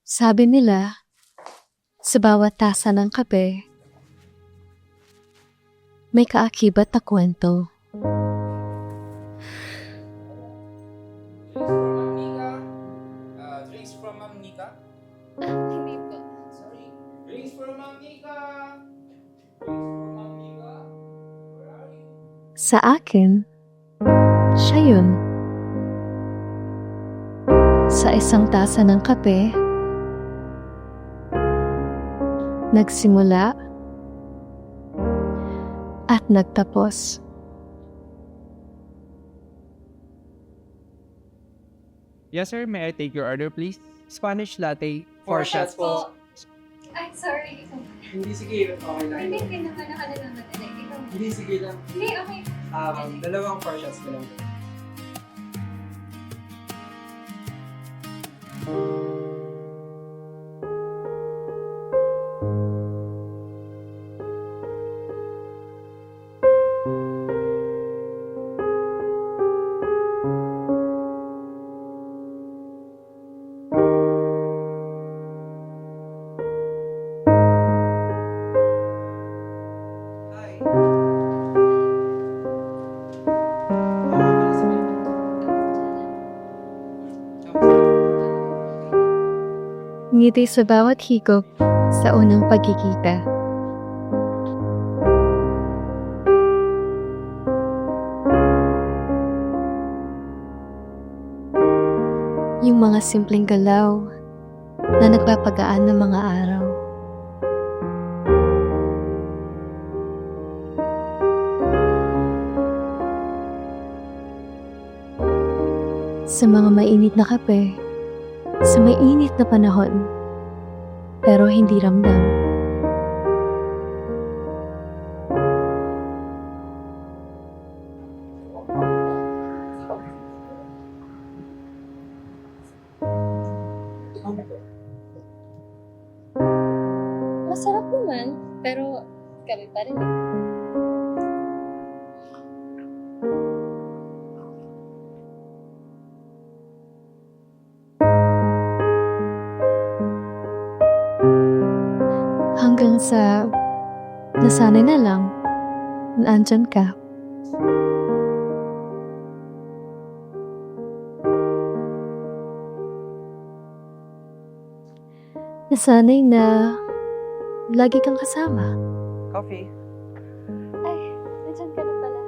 Sabi nila, sa bawat tasa ng kape, may kaakibat na kwento. Drinks from Ma'am Nika. Hindi po. Sorry. Drinks from Ma'am Nika. Drinks from Ma'am Nika. Where are you? Sa akin, siya yun. Sa isang tasa ng kape, nagsimula at nagtapos. Yes, sir. May I take your order, please? Spanish latte, 4 4 shots shots po. Ay, sorry. Ikaw. Hindi, sige. Okay lang. Hindi, naman na naman. Ikaw. Hindi, sige lang. Hindi, okay. Dalawang 4 shots na lang. Hi. Ngiti sa bawat higop sa unang pagkikita. Yung mga simpleng galaw na nagpapagaan ng mga araw. Sa mga mainit na kape, sa mainit na panahon, pero hindi ramdam. Masarap naman, pero kami pa rin. Hanggang sa nasanay na lang na andyan ka. Nasanay na lagi kang kasama. Coffee. Ay, andyan ka na pala.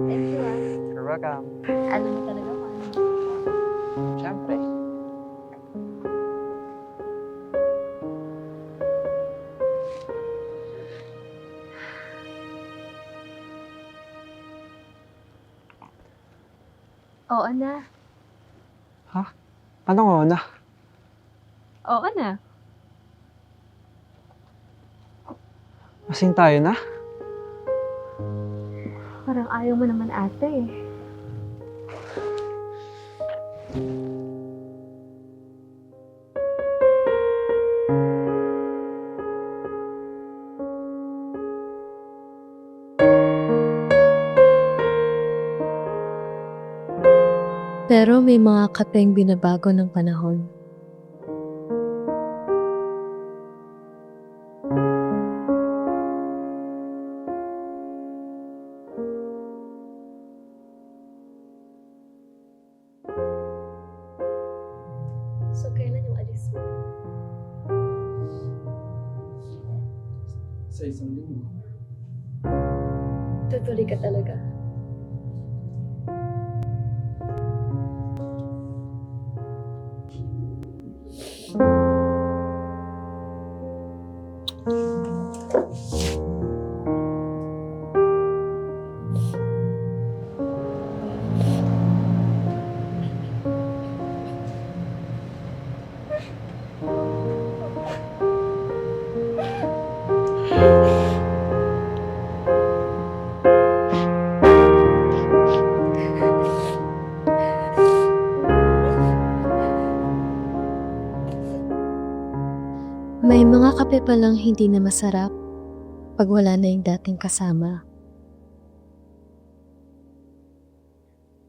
Thank you ah. You're welcome. Alam mo talaga kung ano. Siyempre. Oo na. Anong una? Oo na. Masing tayo na? Parang ayaw mo naman ate eh. Pero may mga kapeng binabago ng panahon. So, kailan yung alis mo? Sa isang linggo. Tutuloy ka talaga. May mga kape palang hindi na masarap pag wala na yung dating kasama.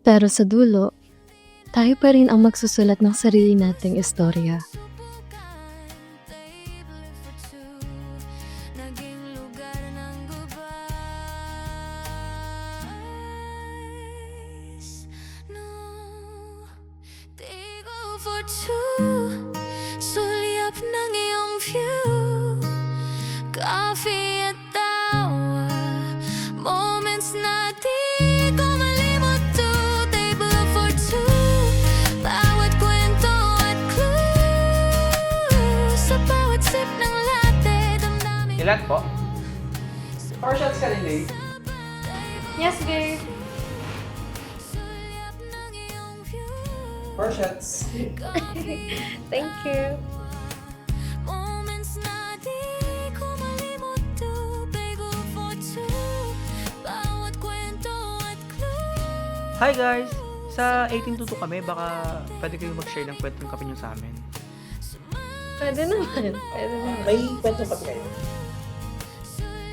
Pero sa dulo, tayo pa rin ang magsusulat ng sarili nating istorya. for two. Sulyap ng iyong view. Coffee at tawa. Moments na di ko malimot to. Table for two. Bawat kwento at clue. Sa bawat sip ng latte. Damdamin Ilan po? 4 shots ka rin, babe. Yes, babe. Sulyap ng iyong view. 4 shots. Thank you. Moments na di ko malimot to. Bagel for two. Bawat kwento at clue. Hi guys! Sa 1822 kami, baka pwede kayo mag-share ng kwentong kape nyo sa amin. Pwede naman. Pwede naman. May kwentong kape kayo?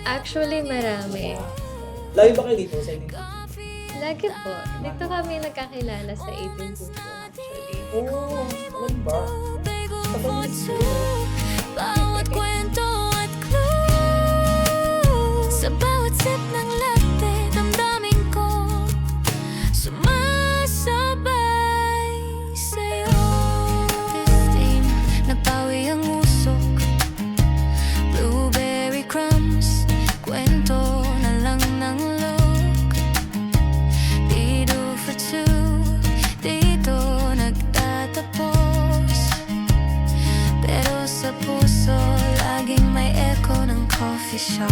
Actually, marami. Layo ba kayo dito sa inyo? Lagi po. Dito kami nagkakilala sa 1822 actually. Oo, ano ba? Bagel for two. Bawat kwento at clue. Sa bawat sip ng latte, damdamin ko sumasabay sa'yo. Christine, nagpawi ang usok. Blueberry crumbs, kwento na lang ng look. Dito for two, dito nagtatapos. Pero sa puso, laging may echo ng coffee shop.